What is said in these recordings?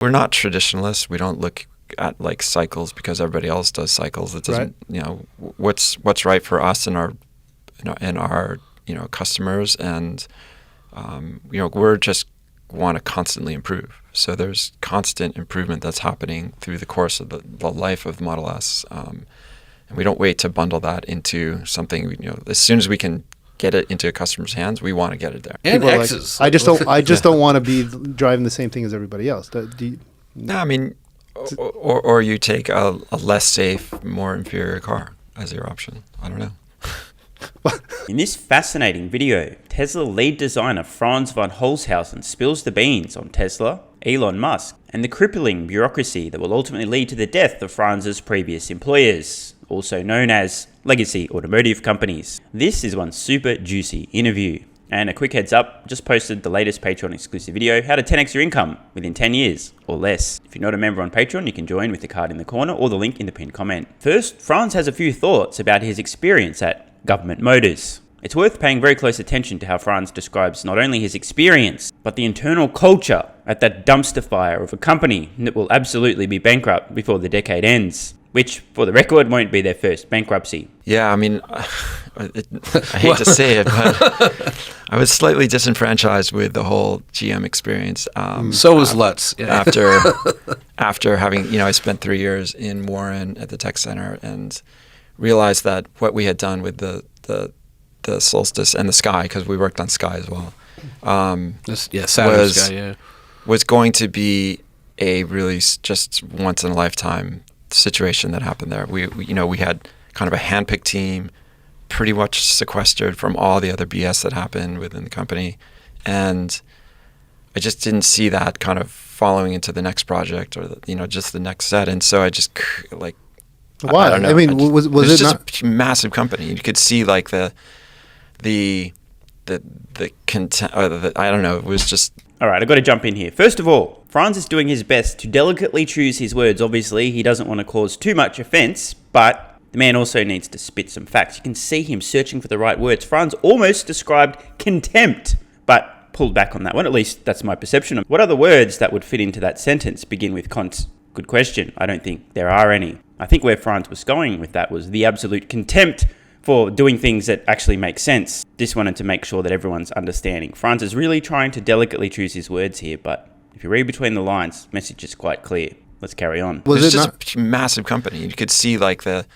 We're not traditionalists. We don't look at like cycles because everybody else does cycles. It doesn't, what's right for us and our, customers, and we're just want to constantly improve. So there's constant improvement that's happening through the course of the life of Model S, and we don't wait to bundle that into something. As soon as we can get it into a customer's hands, we want to get it there. And X's. Like, I just don't want to be driving the same thing as everybody else. No, I mean, or you take a less safe, more inferior car as your option. I don't know. In this fascinating video, Tesla lead designer Franz Von Holzhausen spills the beans on Tesla, Elon Musk, and the crippling bureaucracy that will ultimately lead to the death of Franz's previous employers, also known as legacy automotive companies. This is one super juicy interview. And a quick heads up, just posted the latest Patreon exclusive video, how to 10x your income within 10 years or less. If you're not a member on Patreon, you can join with the card in the corner or the link in the pinned comment. First, Franz has a few thoughts about his experience at Government Motors. It's worth paying very close attention to how Franz describes not only his experience, but the internal culture at that dumpster fire of a company that will absolutely be bankrupt before the decade ends, which, for the record, won't be their first bankruptcy. Yeah, I mean, I hate to say it, but I was slightly disenfranchised with the whole GM experience. So was Lutz. Yeah. After having, I spent 3 years in Warren at the tech center and realized that what we had done with the Solstice and the Sky, because we worked on Sky as well, was going to be a really just once in a lifetime situation that happened there. We had kind of a handpicked team, pretty much sequestered from all the other BS that happened within the company, and I just didn't see that kind of following into the next project or just the next set, and so I just like. Why? I don't know. I mean, was it just not a massive company? You could see like the content. I don't know. It was just. All right, I've got to jump in here. First of all, Franz is doing his best to delicately choose his words. Obviously, he doesn't want to cause too much offense, but the man also needs to spit some facts. You can see him searching for the right words. Franz almost described contempt, but pulled back on that one. At least that's my perception. What other words that would fit into that sentence begin with cont? Good question. I don't think there are any. I think where Franz was going with that was the absolute contempt for doing things that actually make sense. Just wanted to make sure that everyone's understanding. Franz is really trying to delicately choose his words here, but if you read between the lines, the message is quite clear. Let's carry on. Was it just a massive company? You could see like the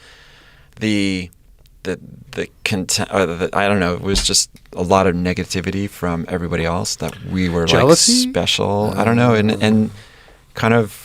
content. I don't know. It was just a lot of negativity from everybody else that we were jealousy? Like special. I don't know, and kind of.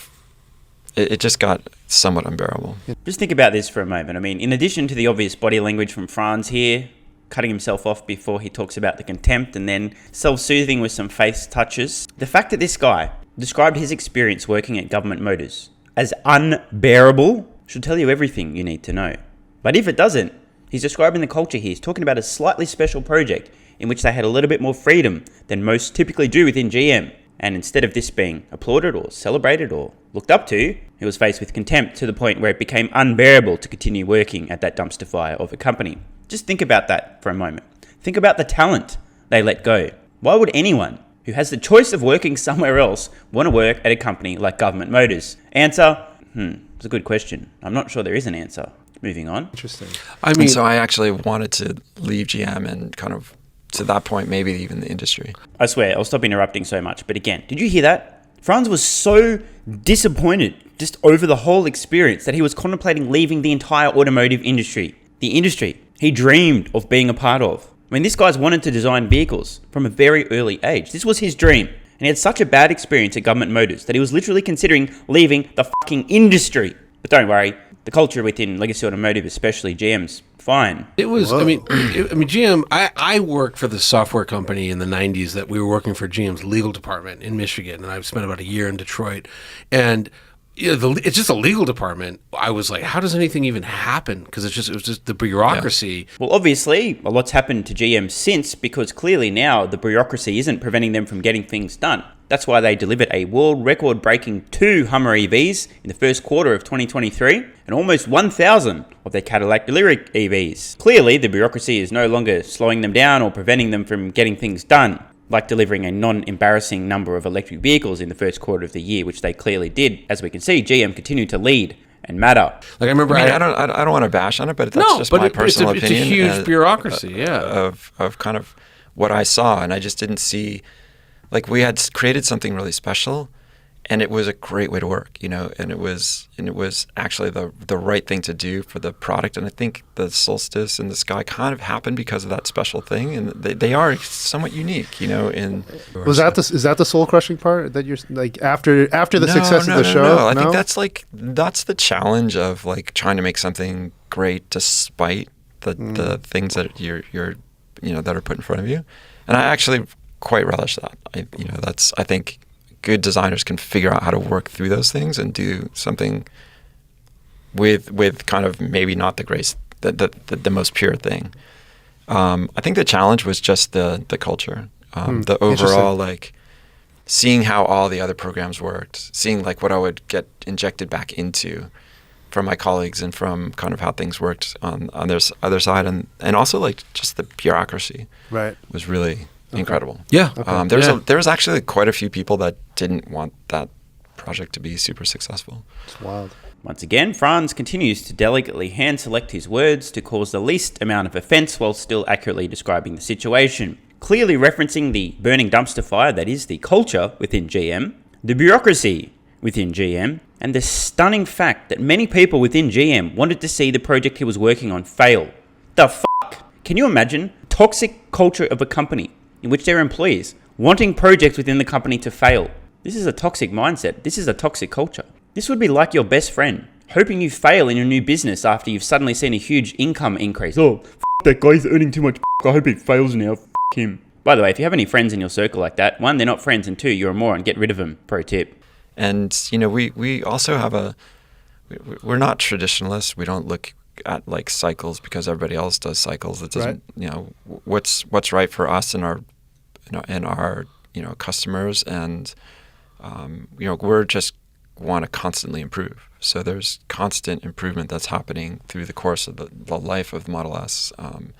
It just got somewhat unbearable. Just think about this for a moment. I mean, in addition to the obvious body language from Franz here, cutting himself off before he talks about the contempt and then self-soothing with some face touches, the fact that this guy described his experience working at Government Motors as unbearable should tell you everything you need to know. But if it doesn't, he's describing the culture here. He's talking about a slightly special project in which they had a little bit more freedom than most typically do within GM. And instead of this being applauded or celebrated or looked up to, he was faced with contempt to the point where it became unbearable to continue working at that dumpster fire of a company. Just think about that for a moment. Think about the talent they let go. Why would anyone who has the choice of working somewhere else want to work at a company like Government Motors? Answer? It's a good question. I'm not sure there is an answer. Moving on. Interesting. I mean, so I actually wanted to leave GM and kind of, to that point, maybe even the industry. I swear, I'll stop interrupting so much. But again, did you hear that? Franz was so disappointed just over the whole experience that he was contemplating leaving the entire automotive industry. The industry he dreamed of being a part of. I mean, this guy's wanted to design vehicles from a very early age. This was his dream. And he had such a bad experience at Government Motors that he was literally considering leaving the fucking industry. But don't worry, the culture within legacy automotive, especially GM's, fine. It was, GM, I worked for the software company in the 90s that we were working for GM's legal department in Michigan, and I've spent about a year in Detroit. And it's just a legal department. I was like, how does anything even happen? Because it was just the bureaucracy. Yeah. Well, obviously, a lot's happened to GM since, because clearly now the bureaucracy isn't preventing them from getting things done. That's why they delivered a world record-breaking 2 Hummer EVs in the first quarter of 2023 and almost 1,000 of their Cadillac Lyriq EVs. Clearly, the bureaucracy is no longer slowing them down or preventing them from getting things done. like delivering a non-embarrassing number of electric vehicles in the first quarter of the year, which they clearly did. As we can see, GM continued to lead and matter. Like I remember, I don't want to bash on it, but that's just my personal opinion. It's a huge bureaucracy, of kind of what I saw, and I just didn't see, like, we had created something really special, and it was a great way to work, you know, and it was actually the right thing to do for the product. And I think the Solstice and the Sky kind of happened because of that special thing, and they are somewhat unique, you know. Is that the soul crushing part that you're like after the success of the show? No, I think that's the challenge of like trying to make something great despite the things that you're you know that are put in front of you, and I actually quite relish that. I think good designers can figure out how to work through those things and do something with kind of maybe not the most pure thing. I think the challenge was just the culture, the overall, like seeing how all the other programs worked, seeing like what I would get injected back into from my colleagues and from kind of how things worked on their other side, and also like just the bureaucracy was really incredible. Yeah. There was actually quite a few people that didn't want that project to be super successful. It's wild. Once again, Franz continues to delicately hand-select his words to cause the least amount of offence while still accurately describing the situation, clearly referencing the burning dumpster fire that is the culture within GM, the bureaucracy within GM, and the stunning fact that many people within GM wanted to see the project he was working on fail. The fuck? Can you imagine toxic culture of a company in which their employees wanting projects within the company to fail? This is a toxic mindset. This is a toxic culture. This would be like your best friend hoping you fail in your new business after you've suddenly seen a huge income increase. Oh, that guy's earning too much. I hope he fails now. Him. By the way, if you have any friends in your circle like that, one, they're not friends, and two, you're a moron. Get rid of them. Pro tip. And you know, we also have we're not traditionalists. We don't look at like cycles because everybody else does cycles. It doesn't, you know, what's right for us and our customers, and you know, we're just want to constantly improve. So there's constant improvement that's happening through the course of the life of Model S, and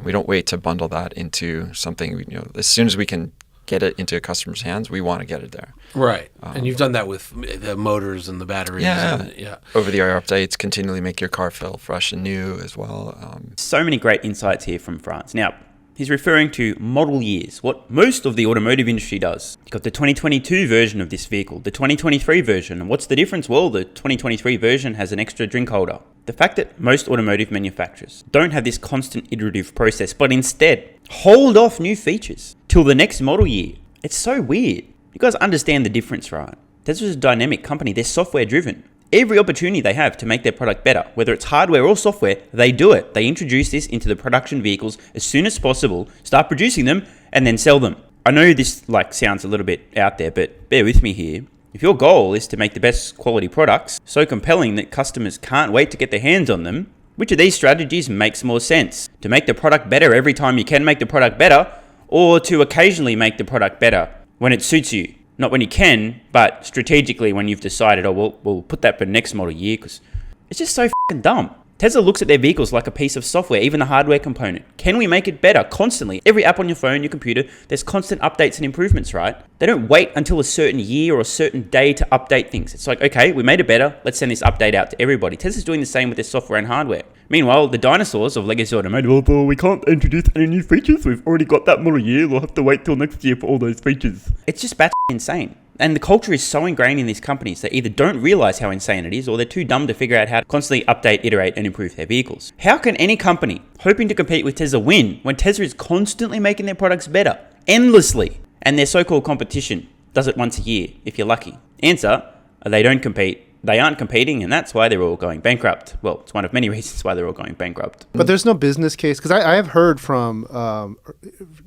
we don't wait to bundle that into something. You know, as soon as we can get it into a customer's hands, we want to get it there. Right. And you've done that with the motors and the batteries. Yeah. Over-the-air updates continually make your car feel fresh and new as well. So many great insights here from Franz. Now, he's referring to model years, what most of the automotive industry does. You've got the 2022 version of this vehicle, the 2023 version. And what's the difference? Well, the 2023 version has an extra drink holder. The fact that most automotive manufacturers don't have this constant iterative process, but instead hold off new features till the next model year. It's so weird. You guys understand the difference, right? Tesla's a dynamic company. They're software driven. Every opportunity they have to make their product better, whether it's hardware or software, they do it. They introduce this into the production vehicles as soon as possible, start producing them, and then sell them. I know this sounds a little bit out there, but bear with me here. If your goal is to make the best quality products so compelling that customers can't wait to get their hands on them, which of these strategies makes more sense? To make the product better every time you can make the product better, or to occasionally make the product better when it suits you? Not when you can, but strategically when you've decided, we'll put that for next model year, because it's just so fucking dumb. Tesla looks at their vehicles like a piece of software, even the hardware component. Can we make it better constantly? Every app on your phone, your computer, there's constant updates and improvements, right? They don't wait until a certain year or a certain day to update things. It's like, okay, we made it better. Let's send this update out to everybody. Tesla's doing the same with their software and hardware. Meanwhile, the dinosaurs of legacy automotive, we can't introduce any new features. We've already got that model year. We'll have to wait till next year for all those features. It's just insane. And the culture is so ingrained in these companies, they either don't realize how insane it is, or they're too dumb to figure out how to constantly update, iterate, and improve their vehicles. How can any company hoping to compete with Tesla win when Tesla is constantly making their products better, endlessly, and their so-called competition does it once a year, if you're lucky? Answer, they don't compete. They aren't competing, and that's why they're all going bankrupt. Well, it's one of many reasons why they're all going bankrupt. But there's no business case, because I have heard from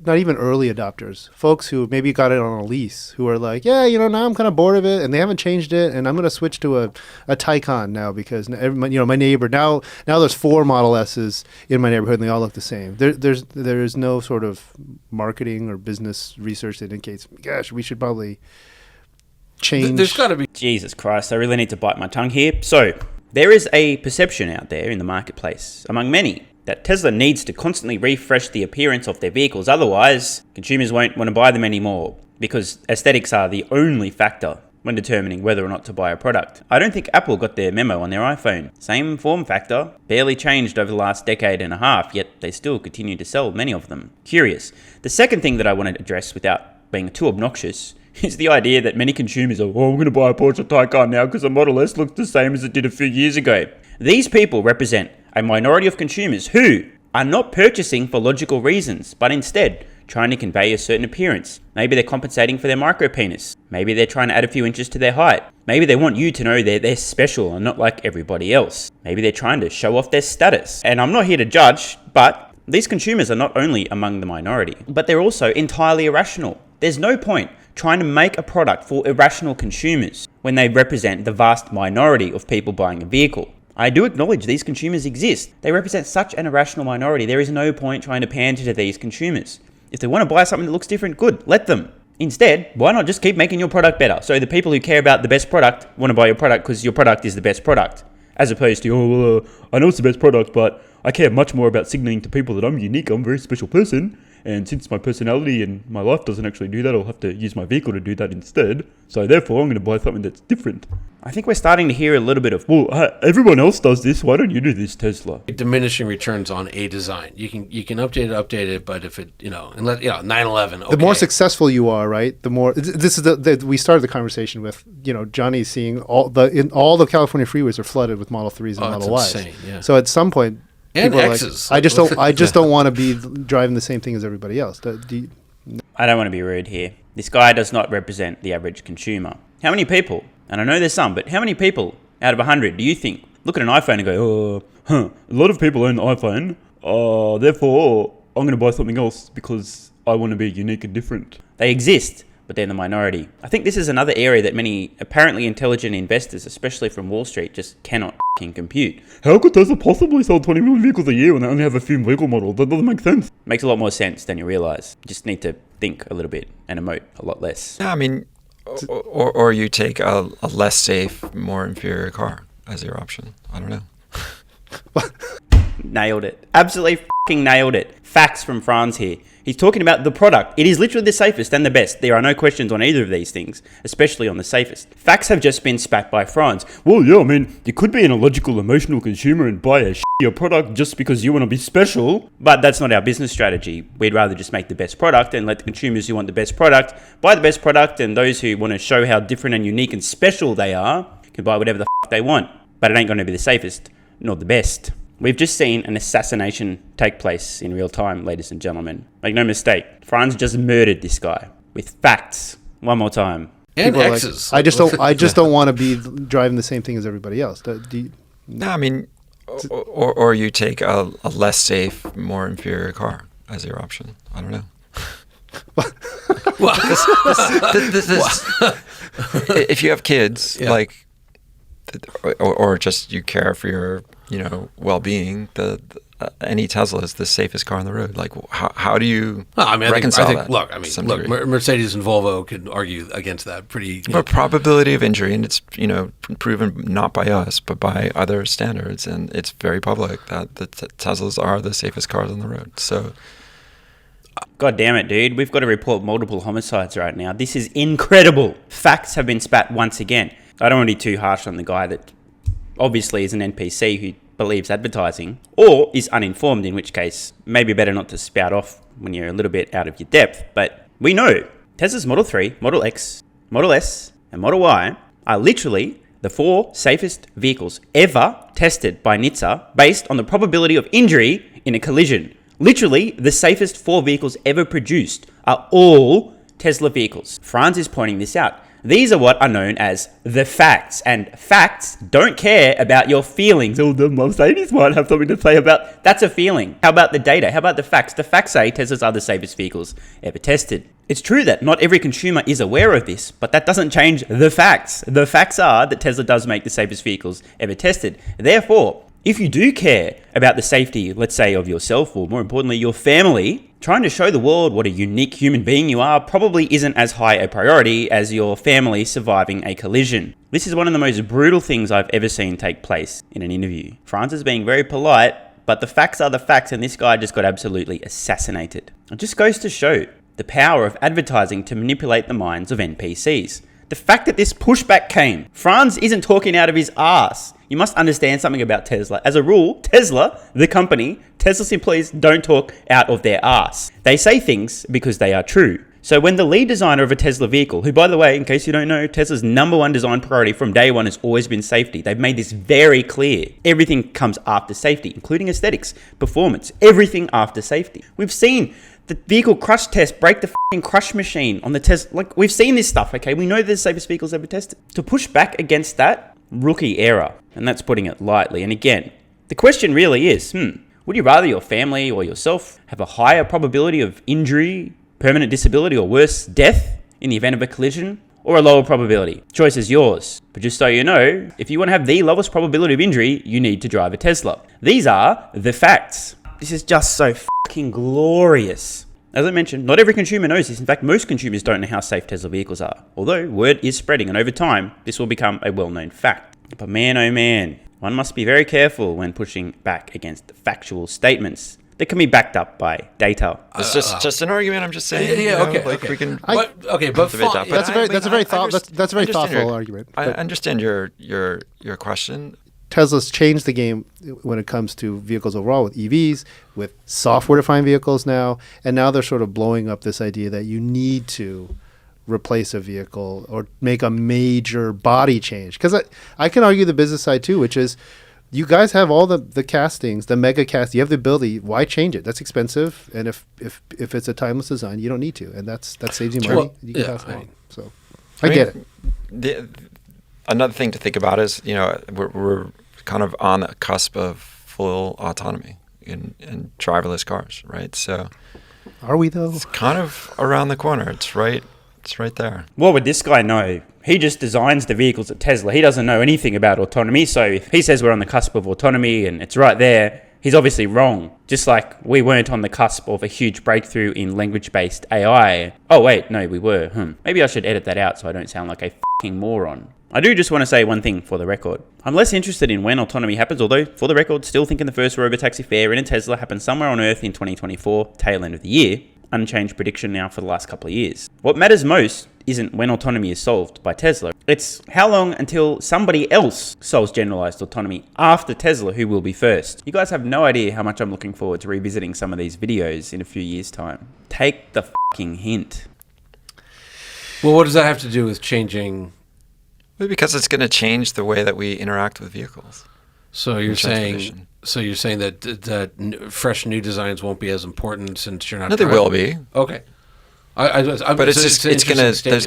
not even early adopters, folks who maybe got it on a lease, who are like, yeah, now I'm kind of bored of it, and they haven't changed it, and I'm going to switch to a Taycan now because my neighbor now there's 4 Model S's in my neighborhood, and they all look the same. There's no sort of marketing or business research that indicates, gosh, we should probably change. There's got to be. Jesus Christ, I really need to bite my tongue here. So, there is a perception out there in the marketplace, among many, that Tesla needs to constantly refresh the appearance of their vehicles. Otherwise, consumers won't want to buy them anymore, because aesthetics are the only factor when determining whether or not to buy a product. I don't think Apple got their memo on their iPhone. Same form factor, barely changed over the last decade and a half, yet they still continue to sell many of them. Curious. The second thing that I want to address without being too obnoxious is the idea that many consumers are, I'm going to buy a Porsche Taycan now because the Model S looks the same as it did a few years ago. These people represent a minority of consumers who are not purchasing for logical reasons, but instead trying to convey a certain appearance. Maybe they're compensating for their micro penis. Maybe they're trying to add a few inches to their height. Maybe they want you to know they're special and not like everybody else. Maybe they're trying to show off their status. And I'm not here to judge, but these consumers are not only among the minority, but they're also entirely irrational. There's no point trying to make a product for irrational consumers when they represent the vast minority of people buying a vehicle. I do acknowledge these consumers exist. They represent such an irrational minority. There is no point trying to pander to these consumers. If they want to buy something that looks different, good, let them. Instead, why not just keep making your product better? So the people who care about the best product want to buy your product because your product is the best product. As opposed to, I know it's the best product, but I care much more about signaling to people that I'm unique, I'm a very special person. And since my personality and my life doesn't actually do that, I'll have to use my vehicle to do that instead. So therefore, I'm going to buy something that's different. I think we're starting to hear a little bit of, everyone else does this. Why don't you do this, Tesla? Diminishing returns on a design. You can update it, but if it, 9/11. Okay. The more successful you are, right? The more. This is we started the conversation with Johnny seeing all the California freeways are flooded with Model 3s and Model Ys. Insane, yeah. So at some point, and people are X's. like, I just don't want to be driving the same thing as everybody else. I don't want to be rude here. This guy does not represent the average consumer. How many people, and I know there's some, but how many people out of 100 do you think look at an iPhone and go, a lot of people own the iPhone, therefore I'm going to buy something else because I want to be unique and different. They exist, but they're in the minority. I think this is another area that many apparently intelligent investors, especially from Wall Street, just cannot compute. How could Tesla possibly sell 20 million vehicles a year when they only have a few vehicle models? That doesn't make sense. Makes a lot more sense than you realize. You just need to think a little bit and emote a lot less. Yeah, I mean, or you take a less safe, more inferior car as your option. I don't know. Nailed it. Absolutely fucking nailed it. Facts from Franz here. He's talking about the product. It is literally the safest and the best. There are no questions on either of these things, especially on the safest. Facts have just been spat by Franz. Well, yeah, I mean, you could be an illogical, emotional consumer and buy a shittier product just because you want to be special, but that's not our business strategy. We'd rather just make the best product and let the consumers who want the best product buy the best product, and those who want to show how different and unique and special they are can buy whatever the they want. But it ain't going to be the safest, nor the best. We've just seen an assassination take place in real time, ladies and gentlemen. Make no mistake, Franz just murdered this guy with facts. One more time. And People X's. I just don't want to be driving the same thing as everybody else. No, I mean, or you take a less safe, more inferior car as your option. I don't know. If you have kids, like, or just you care for your well-being, any Tesla is the safest car on the road. Like, how do you reconcile that? Look, Mercedes and Volvo could argue against that pretty. But probability of injury, and it's proven not by us but by other standards, and it's very public that the Teslas are the safest cars on the road. So, God damn it, dude! We've got to report multiple homicides right now. This is incredible. Facts have been spat once again. I don't want to be too harsh on the guy that obviously is an NPC who believes advertising, or is uninformed, in which case maybe better not to spout off when you're a little bit out of your depth. But we know Tesla's Model 3, Model X, Model S, and Model Y are literally the 4 safest vehicles ever tested by NHTSA based on the probability of injury in a collision. Literally, the safest 4 vehicles ever produced are all Tesla vehicles. Franz is pointing this out. These are what are known as the facts, and facts don't care about your feelings. Oh, the Mercedes might have something to say about... That's a feeling. How about the data? How about the facts? The facts say Teslas are the safest vehicles ever tested. It's true that not every consumer is aware of this, but that doesn't change the facts. The facts are that Tesla does make the safest vehicles ever tested. Therefore, if you do care about the safety, let's say, of yourself, or more importantly, your family, trying to show the world what a unique human being you are probably isn't as high a priority as your family surviving a collision. This is one of the most brutal things I've ever seen take place in an interview. Franz is being very polite, But the facts are the facts, and this guy just got absolutely assassinated. It just goes to show the power of advertising to manipulate the minds of NPCs. The fact that this pushback came, Franz isn't talking out of his ass. You must understand something about Tesla. As a rule, Tesla, the company, Tesla's employees don't talk out of their ass. They say things because they are true. So when the lead designer of a Tesla vehicle, who, by the way, in case you don't know, Tesla's number one design priority from day one has always been safety. They've made this very clear. Everything comes after safety, including aesthetics, performance, everything after safety. We've seen the vehicle crash test break the fucking crush machine on the Tesla. Like, we've seen this stuff, okay? We know they're the safest vehicles ever tested. To push back against that, rookie error. And that's putting it lightly. And again, the question really is, would you rather your family or yourself have a higher probability of injury, permanent disability, or worse, death in the event of a collision, or a lower probability? Choice is yours. But just so you know, if you want to have the lowest probability of injury, you need to drive a Tesla. These are the facts. This is just so fucking glorious. As I mentioned, not every consumer knows this. In fact, most consumers don't know how safe Tesla vehicles are. Although word is spreading, and over time, this will become a well-known fact. But man, oh man, one must be very careful when pushing back against factual statements that can be backed up by data. It's just an argument. I'm just saying. Okay. We can. That's a very thoughtful argument. I understand your question. Tesla's changed the game when it comes to vehicles overall, with EVs, with software-defined vehicles now, and now they're sort of blowing up this idea that you need to replace a vehicle or make a major body change. Because I can argue the business side too, which is you guys have all the castings, the mega cast. You have the ability. Why change it? That's expensive, and if it's a timeless design, you don't need to, and that saves you money. Well, you can pass it on. So I get it. Another thing to think about is, we're kind of on the cusp of full autonomy in driverless cars, right? So are we though? It's kind of around the corner. It's right there. What would this guy know? He just designs the vehicles at Tesla. He doesn't know anything about autonomy. So if he says we're on the cusp of autonomy and it's right there, he's obviously wrong. Just like we weren't on the cusp of a huge breakthrough in language-based AI. Oh wait, no, we were. Maybe I should edit that out so I don't sound like a fucking moron. I do just want to say one thing for the record. I'm less interested in when autonomy happens, although, for the record, still thinking the first robotaxi fair in a Tesla happened somewhere on Earth in 2024, tail end of the year. Unchanged prediction now for the last couple of years. What matters most isn't when autonomy is solved by Tesla. It's how long until somebody else solves generalized autonomy after Tesla, who will be first. You guys have no idea how much I'm looking forward to revisiting some of these videos in a few years' time. Take the fucking hint. Well, what does that have to do with changing? Well, because it's going to change the way that we interact with vehicles. So you're saying that fresh new designs won't be as important since you're not. No, they will be. Okay. But there's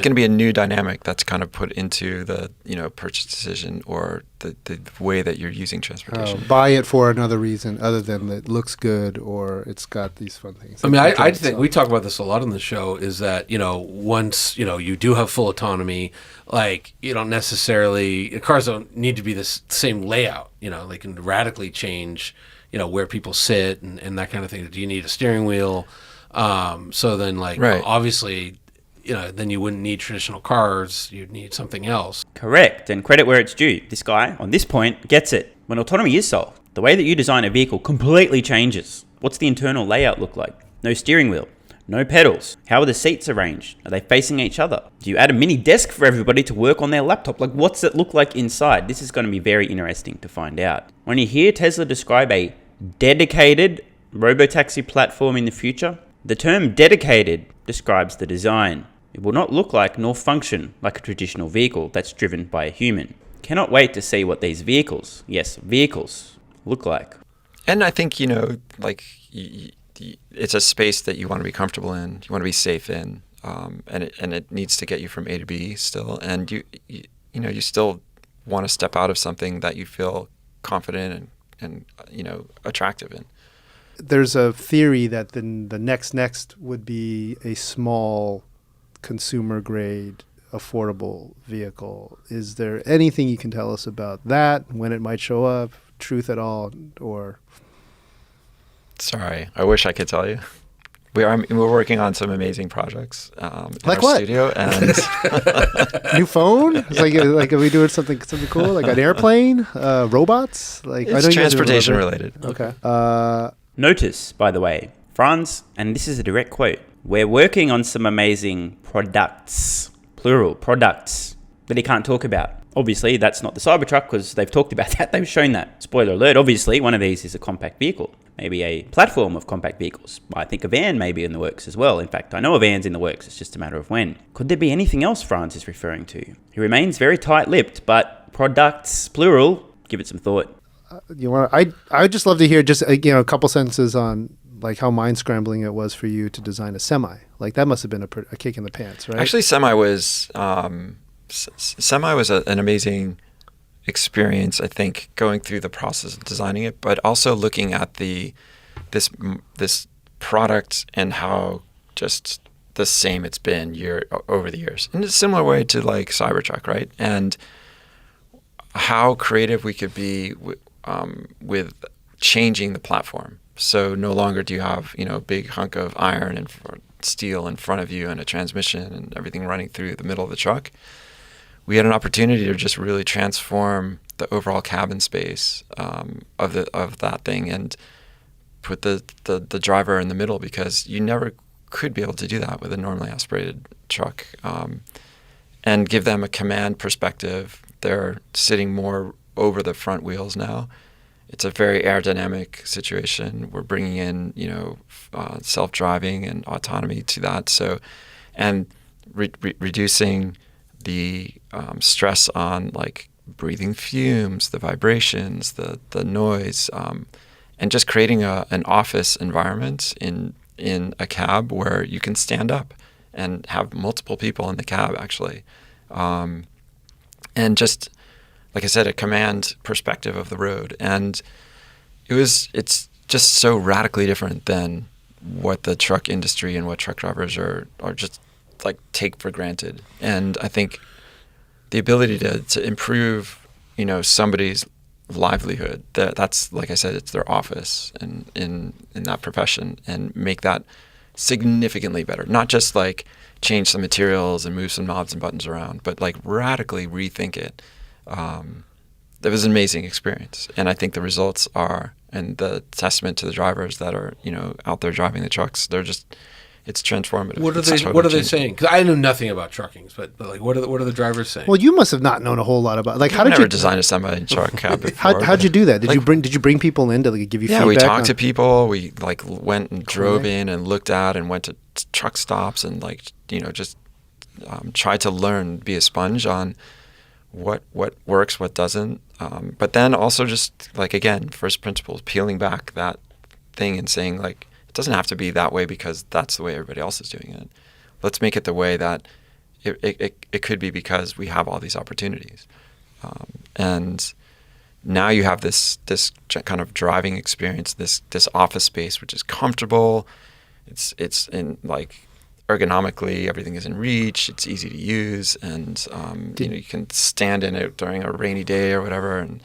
going to be a new dynamic that's kind of put into the purchase decision or the way that you're using transportation. Buy it for another reason other than that it looks good or it's got these fun things. I mean, I think we talk about this a lot on the show. Is that once you do have full autonomy, like you don't necessarily cars don't need to be the same layout. They can radically change where people sit and that kind of thing. Do you need a steering wheel? So then, obviously, then you wouldn't need traditional cars. You'd need something else. Correct. And credit where it's due. This guy, on this point, gets it. When autonomy is solved, the way that you design a vehicle completely changes. What's the internal layout look like? No steering wheel. No pedals. How are the seats arranged? Are they facing each other? Do you add a mini desk for everybody to work on their laptop? Like, what's it look like inside? This is going to be very interesting to find out. When you hear Tesla describe a dedicated robotaxi platform in the future, the term dedicated describes the design. It will not look like nor function like a traditional vehicle that's driven by a human. Cannot wait to see what these vehicles look like. And I think, it's a space that you want to be comfortable in, you want to be safe in, and it needs to get you from A to B still. And you still want to step out of something that you feel confident and attractive in. There's a theory that the next would be a small consumer grade affordable vehicle. Is there anything you can tell us about that, when it might show up, truth at all, or? Sorry, I wish I could tell you. We're working on some amazing projects in Like our what? studio, and New phone? It's like are we doing something cool? Like an airplane? Robots? Like it's you guys are transportation rubber. related. Okay. Notice, by the way, Franz, and this is a direct quote, we're working on some amazing products, plural, products, that he can't talk about. Obviously, that's not the Cybertruck because they've talked about that. They've shown that. Spoiler alert, obviously, one of these is a compact vehicle, maybe a platform of compact vehicles. I think a van may be in the works as well. In fact, I know a van's in the works. It's just a matter of when. Could there be anything else Franz is referring to? He remains very tight-lipped, but products, plural, give it some thought. You want? I'd just love to hear just a couple sentences on like how mind scrambling it was for you to design a semi. Like that must have been a kick in the pants, right? Actually, Semi was an amazing experience. I think going through the process of designing it, but also looking at this product and how just the same it's been over the years in a similar way to like Cybertruck, right? And how creative we could be with changing the platform. So no longer do you have a big hunk of iron and steel in front of you and a transmission and everything running through the middle of the truck. We had an opportunity to just really transform the overall cabin space of that thing and put the driver in the middle, because you never could be able to do that with a normally aspirated truck, and give them a command perspective. They're sitting more over the front wheels now. It's a very aerodynamic situation. We're bringing in, self-driving and autonomy to that. So, and reducing the stress on like breathing fumes, the vibrations, the noise, and just creating an office environment in a cab where you can stand up and have multiple people in the cab actually, and just, like I said, a command perspective of the road. And it's just so radically different than what the truck industry and what truck drivers are just like take for granted. And I think the ability to improve, somebody's livelihood, that's, like I said, it's their office and in that profession, and make that significantly better. Not just like change some materials and move some knobs and buttons around, but like radically rethink it. That was an amazing experience, and I think the results are, and the testament to the drivers that are out there driving the trucks, it's transformative. What are they saying? Because I know nothing about trucking, but like what are the drivers saying? Well, you must have not known a whole lot about how I've did never you design a semi truck cab before. how'd you do that? Did you bring people in to like, give you feedback? Yeah, we talked to people. We like went and drove in and looked at and went to truck stops and like just tried to learn, be a sponge on what works, what doesn't. But then also just like, again, first principles, peeling back that thing and saying like, it doesn't have to be that way because that's the way everybody else is doing it. Let's make it the way that it could be, because we have all these opportunities. And now you have this kind of driving experience, this office space, which is comfortable. It's in like ergonomically, everything is in reach. It's easy to use, and you can stand in it during a rainy day or whatever. And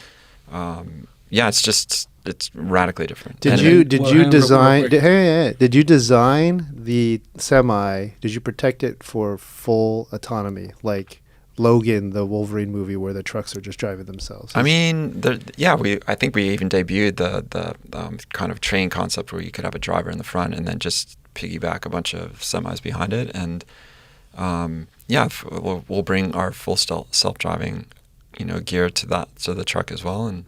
it's radically different. Did you design the semi? Did you protect it for full autonomy, like Logan, the Wolverine movie, where the trucks are just driving themselves? I mean, I think we even debuted the kind of train concept where you could have a driver in the front and then just piggyback a bunch of semis behind it, and we'll bring our full self-driving, gear to the truck as well. And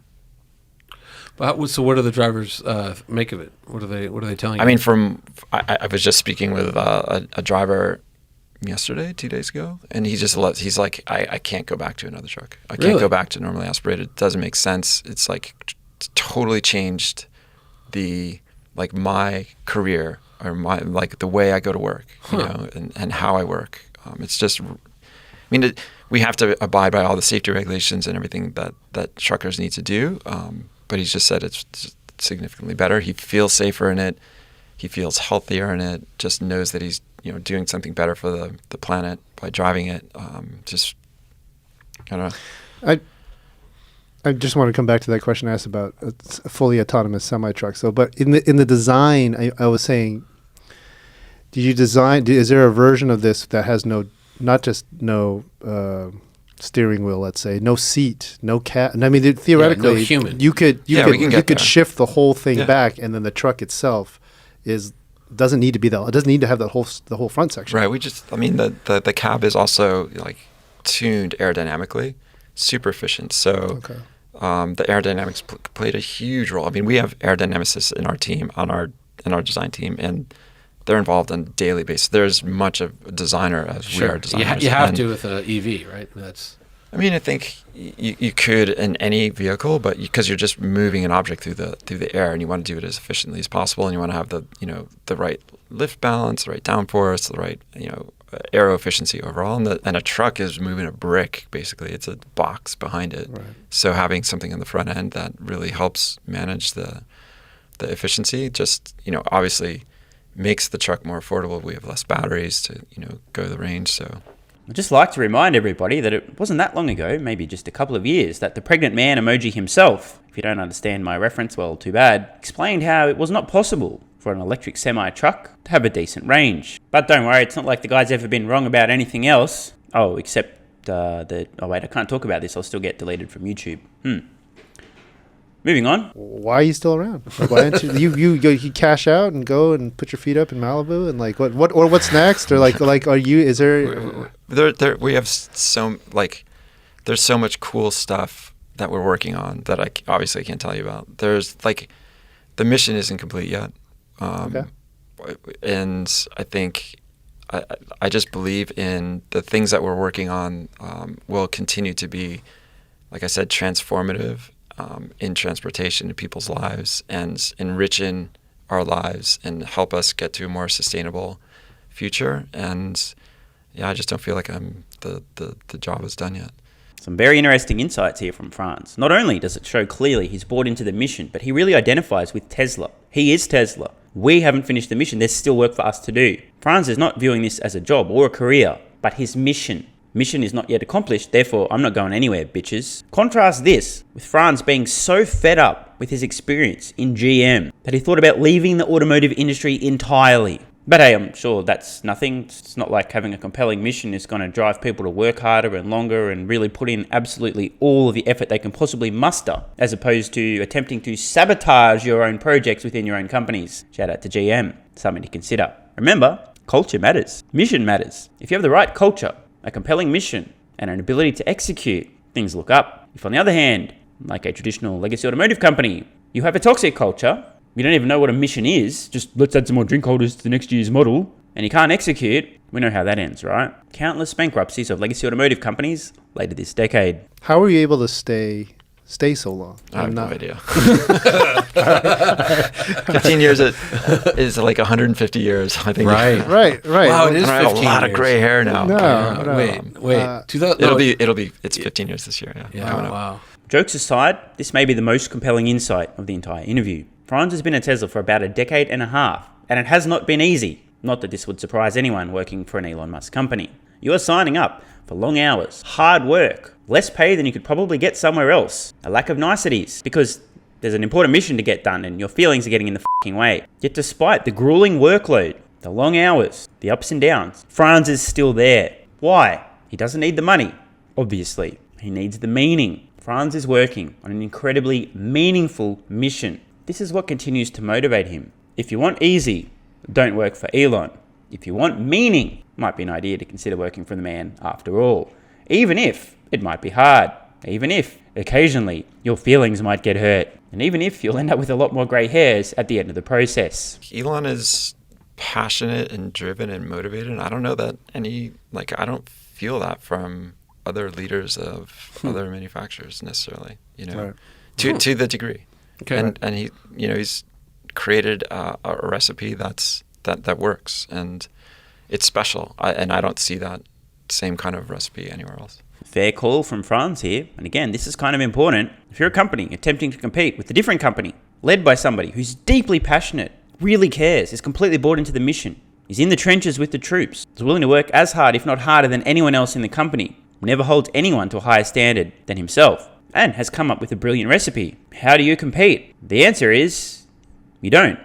so what do the drivers make of it? What are they telling you? I mean, I was just speaking with a driver yesterday, 2 days ago, and he's like, I can't go back to another truck. I can't go back to normally aspirated. It doesn't make sense. It's like totally changed my career, or my like the way I go to work, and how I work. It's just, we have to abide by all the safety regulations and everything that truckers need to do. But he's just said it's just significantly better. He feels safer in it. He feels healthier in it. Just knows that he's doing something better for the planet by driving it. I don't know. I just want to come back to that question I asked about a fully autonomous semi truck. But in the design, I was saying, Do you design? Is there a version of this that has not just no steering wheel? Let's say no seat, no cat. I mean, theoretically, no human. You could we can get shift the whole thing Yeah. back, and then the truck itself doesn't need to be it doesn't need to have the whole front section. Right. The cab is also like tuned aerodynamically, super efficient. So the aerodynamics played a huge role. I mean, we have aerodynamicists in our team, in our design team, and they're involved on a daily basis. They're as much a designer as we are designers. You have to with an EV, right? I mean, I think you could in any vehicle, but because you're just moving an object through the air, and you want to do it as efficiently as possible, and you want to have the right lift balance, the right downforce, the right aero efficiency overall. And a truck is moving a brick, basically. It's a box behind it. Right. So having something in the front end that really helps manage the efficiency, just obviously makes the truck more affordable. We have less batteries to go the range. So I'd just like to remind everybody that it wasn't that long ago, maybe just a couple of years, that the pregnant man emoji himself, if you don't understand my reference, well, too bad, explained how it was not possible for an electric semi-truck to have a decent range. But don't worry, it's not like the guy's ever been wrong about anything else. Oh, except oh wait, I can't talk about this. I'll still get deleted from YouTube. Moving on. Why are you still around? Like, why don't you cash out and go and put your feet up in Malibu and like what's next, or like are you, is there we have there's so much cool stuff that we're working on that I obviously can't tell you about. There's like the mission isn't complete yet. And I think I just believe in the things that we're working on will continue to be, like I said, transformative in transportation in people's lives and enriching our lives and help us get to a more sustainable future. And I just don't feel like the job is done yet. Some very interesting insights here from Franz. Not only does it show clearly he's bought into the mission, but he really identifies with Tesla. He is Tesla. We haven't finished the mission. There's still work for us to do. Franz is not viewing this as a job or a career, but his mission. Mission is not yet accomplished, therefore I'm not going anywhere, bitches. Contrast this with Franz being so fed up with his experience in GM that he thought about leaving the automotive industry entirely. But hey, I'm sure that's nothing. It's not like having a compelling mission is going to drive people to work harder and longer and really put in absolutely all of the effort they can possibly muster, as opposed to attempting to sabotage your own projects within your own companies. Shout out to GM. Something to consider. Remember, culture matters. Mission matters. If you have the right culture, a compelling mission, and an ability to execute, things look up. If on the other hand, like a traditional legacy automotive company, you have a toxic culture, you don't even know what a mission is, just let's add some more drink holders to the next year's model, and you can't execute, we know how that ends, right? Countless bankruptcies of legacy automotive companies later this decade. How were you able to stay so long? I have no idea. 15 years is like 150 years, I think. Right. Wow, it is 15 I have a lot of years. gray hair now. No. Wait. 2000. It's 15 years this year. Yeah. Wow. Jokes aside, this may be the most compelling insight of the entire interview. Franz has been at Tesla for about a decade and a half, and it has not been easy. Not that this would surprise anyone working for an Elon Musk company. You are signing up for long hours, hard work, less pay than you could probably get somewhere else, a lack of niceties, because there's an important mission to get done and your feelings are getting in the f***ing way. Yet despite the grueling workload, the long hours, the ups and downs, Franz is still there. Why? He doesn't need the money, obviously. He needs the meaning. Franz is working on an incredibly meaningful mission. This is what continues to motivate him. If you want easy, don't work for Elon. If you want meaning, might be an idea to consider working for the man after all. Even if it might be hard. Even if, occasionally, your feelings might get hurt. And even if you'll end up with a lot more grey hairs at the end of the process. Elon is passionate and driven and motivated. And I don't know that I don't feel that from other leaders of other manufacturers necessarily, Right. to the degree. Okay. And he, he's created a recipe that works, and it's special. I don't see that same kind of recipe anywhere else. Fair call from Franz here. And again, this is kind of important. If you're a company attempting to compete with a different company, led by somebody who's deeply passionate, really cares, is completely bought into the mission, is in the trenches with the troops, is willing to work as hard, if not harder, than anyone else in the company, never holds anyone to a higher standard than himself, and has come up with a brilliant recipe. How do you compete? The answer is, you don't.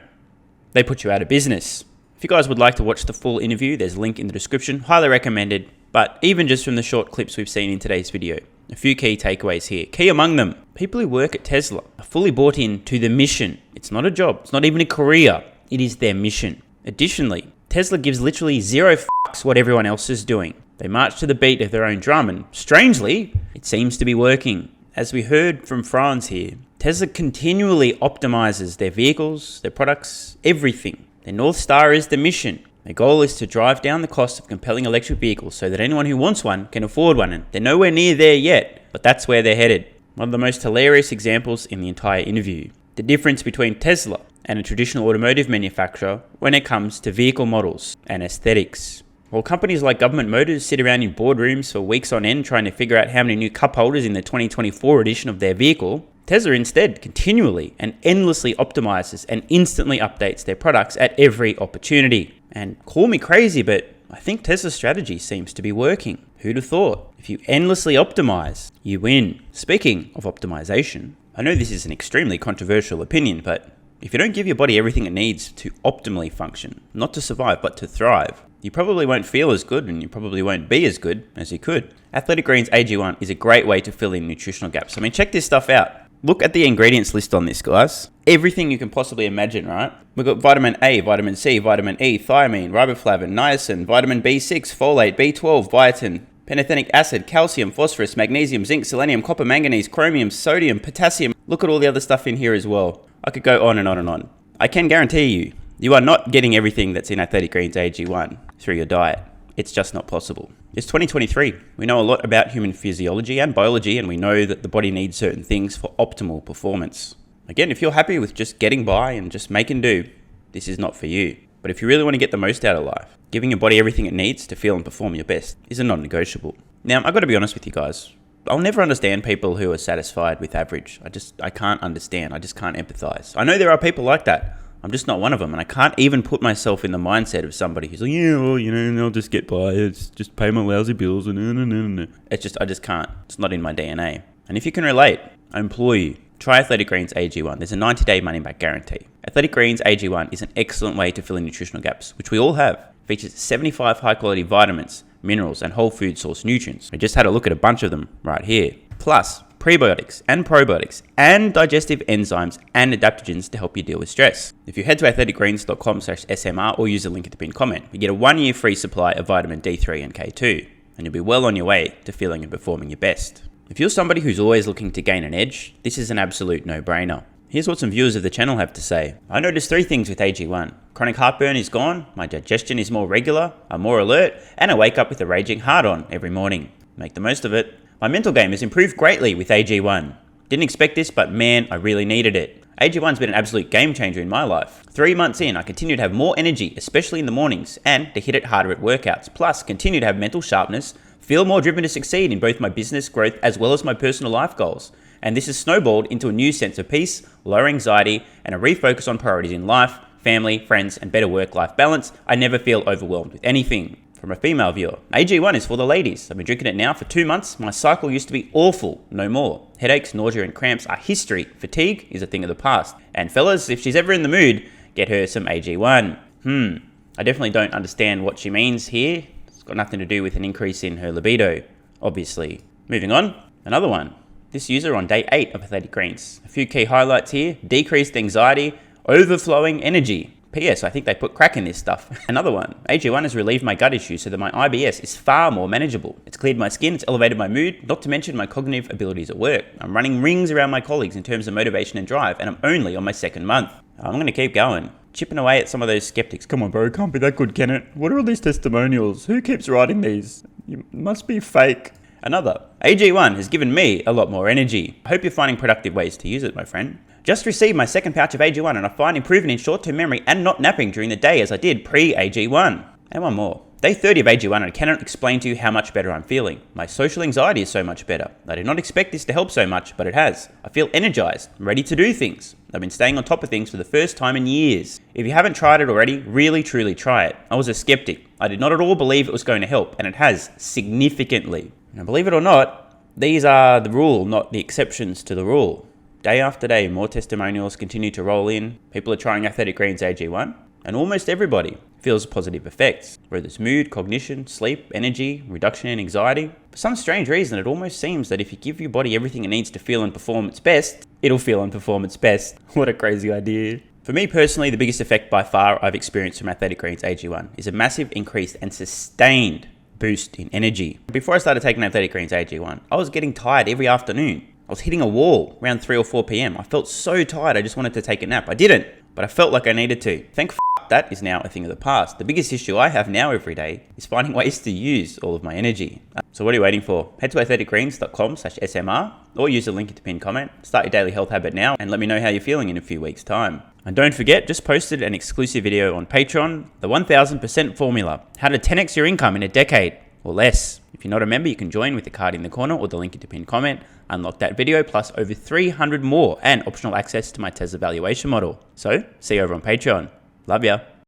They put you out of business. If you guys would like to watch the full interview, there's a link in the description. Highly recommended. But even just from the short clips we've seen in today's video, a few key takeaways here. Key among them, people who work at Tesla are fully bought in to the mission. It's not a job. It's not even a career. It is their mission. Additionally, Tesla gives literally zero fucks what everyone else is doing. They march to the beat of their own drum, and strangely, it seems to be working. As we heard from Franz here, Tesla continually optimizes their vehicles, their products, everything. Their North Star is the mission. Their goal is to drive down the cost of compelling electric vehicles so that anyone who wants one can afford one, and they're nowhere near there yet, but that's where they're headed. One of the most hilarious examples in the entire interview. The difference between Tesla and a traditional automotive manufacturer when it comes to vehicle models and aesthetics. While companies like Government Motors sit around in boardrooms for weeks on end trying to figure out how many new cup holders in the 2024 edition of their vehicle, Tesla instead continually and endlessly optimizes and instantly updates their products at every opportunity. And call me crazy, but I think Tesla's strategy seems to be working. Who'd have thought? If you endlessly optimize, you win. Speaking of optimization, I know this is an extremely controversial opinion, but if you don't give your body everything it needs to optimally function, not to survive, but to thrive, you probably won't feel as good and you probably won't be as good as you could. Athletic Greens AG1 is a great way to fill in nutritional gaps. I mean, check this stuff out. Look at the ingredients list on this, guys. Everything you can possibly imagine, right? We've got vitamin A, vitamin C, vitamin E, thiamine, riboflavin, niacin, vitamin B6, folate, B12, biotin, pantothenic acid, calcium, phosphorus, magnesium, zinc, selenium, copper, manganese, chromium, sodium, potassium. Look at all the other stuff in here as well. I could go on and on and on. I can guarantee you, you are not getting everything that's in Athletic Greens AG1 through your diet. It's just not possible. It's 2023. We know a lot about human physiology and biology, and we know that the body needs certain things for optimal performance. Again, if you're happy with just getting by and just making do, this is not for you. But if you really want to get the most out of life, giving your body everything it needs to feel and perform your best is a non-negotiable. Now, I've got to be honest with you guys. I'll never understand people who are satisfied with average. I can't understand. I just can't empathize. I know there are people like that. I'm just not one of them, and I can't even put myself in the mindset of somebody who's like, yeah, well, I'll just get by. It's just pay my lousy bills and no. I just can't. It's not in my DNA. And if you can relate, I implore you, try Athletic Greens AG1. There's a 90-day money-back guarantee. Athletic Greens AG1 is an excellent way to fill in nutritional gaps, which we all have. It features 75 high-quality vitamins, minerals, and whole food source nutrients. I just had a look at a bunch of them right here. Plus, prebiotics and probiotics and digestive enzymes and adaptogens to help you deal with stress. If you head to athleticgreens.com/SMR or use the link at the pinned comment, you get a 1-year free supply of vitamin D3 and K2, and you'll be well on your way to feeling and performing your best. If you're somebody who's always looking to gain an edge, this is an absolute no-brainer. Here's what some viewers of the channel have to say. I noticed 3 things with AG1. Chronic heartburn is gone, my digestion is more regular, I'm more alert, and I wake up with a raging heart on every morning. Make the most of it. My mental game has improved greatly with AG1. Didn't expect this, but man, I really needed it. AG1's been an absolute game changer in my life. 3 months in, I continue to have more energy, especially in the mornings, and to hit it harder at workouts. Plus, continue to have mental sharpness, feel more driven to succeed in both my business growth as well as my personal life goals. And this has snowballed into a new sense of peace, lower anxiety, and a refocus on priorities in life, family, friends, and better work-life balance. I never feel overwhelmed with anything. From a female viewer, AG1 is for the ladies. I've been drinking it now for 2 months. My cycle used to be awful, no more. Headaches, nausea, and cramps are history. Fatigue is a thing of the past. And fellas, if she's ever in the mood, get her some AG1. I definitely don't understand what she means here. It's got nothing to do with an increase in her libido, obviously. Moving on, another one. This user on day 8 of Athletic Greens. A few key highlights here: decreased anxiety, overflowing energy. P.S. I think they put crack in this stuff. Another one. AG1 has relieved my gut issues so that my IBS is far more manageable. It's cleared my skin, it's elevated my mood, not to mention my cognitive abilities at work. I'm running rings around my colleagues in terms of motivation and drive, and I'm only on my 2nd month. I'm going to keep going. Chipping away at some of those skeptics. Come on, bro, it can't be that good, can it? What are all these testimonials? Who keeps writing these? You must be fake. Another. AG1 has given me a lot more energy. I hope you're finding productive ways to use it, my friend. Just received my 2nd pouch of AG1 and I find improvement in short-term memory and not napping during the day as I did pre-AG1. And one more. Day 30 of AG1 and I cannot explain to you how much better I'm feeling. My social anxiety is so much better. I did not expect this to help so much, but it has. I feel energized, ready to do things. I've been staying on top of things for the first time in years. If you haven't tried it already, really truly try it. I was a skeptic. I did not at all believe it was going to help, and it has significantly. Now, believe it or not, these are the rule, not the exceptions to the rule. Day after day, more testimonials continue to roll in. People are trying Athletic Greens AG1, and almost everybody feels positive effects, whether it's mood, cognition, sleep, energy, reduction in anxiety. For some strange reason, it almost seems that if you give your body everything it needs to feel and perform its best, it'll feel and perform its best. What a crazy idea. For me personally, the biggest effect by far I've experienced from Athletic Greens AG1 is a massive increased and sustained boost in energy. Before I started taking Athletic Greens AG1, I was getting tired every afternoon. I was hitting a wall around 3 or 4 p.m. I felt so tired I just wanted to take a nap. I didn't, but I felt like I needed to. Thank that is now a thing of the past. The biggest issue I have now every day is finding ways to use all of my energy. So what are you waiting for? Head to athleticgreens.com/SMR or use the link in the pinned comment. Start your daily health habit now and let me know how you're feeling in a few weeks' time. And don't forget, just posted an exclusive video on Patreon, the 1000% formula, how to 10x your income in a decade or less. If you're not a member, you can join with the card in the corner or the link in the pinned comment. Unlock that video plus over 300 more and optional access to my Tesla valuation model. So see you over on Patreon. Love ya.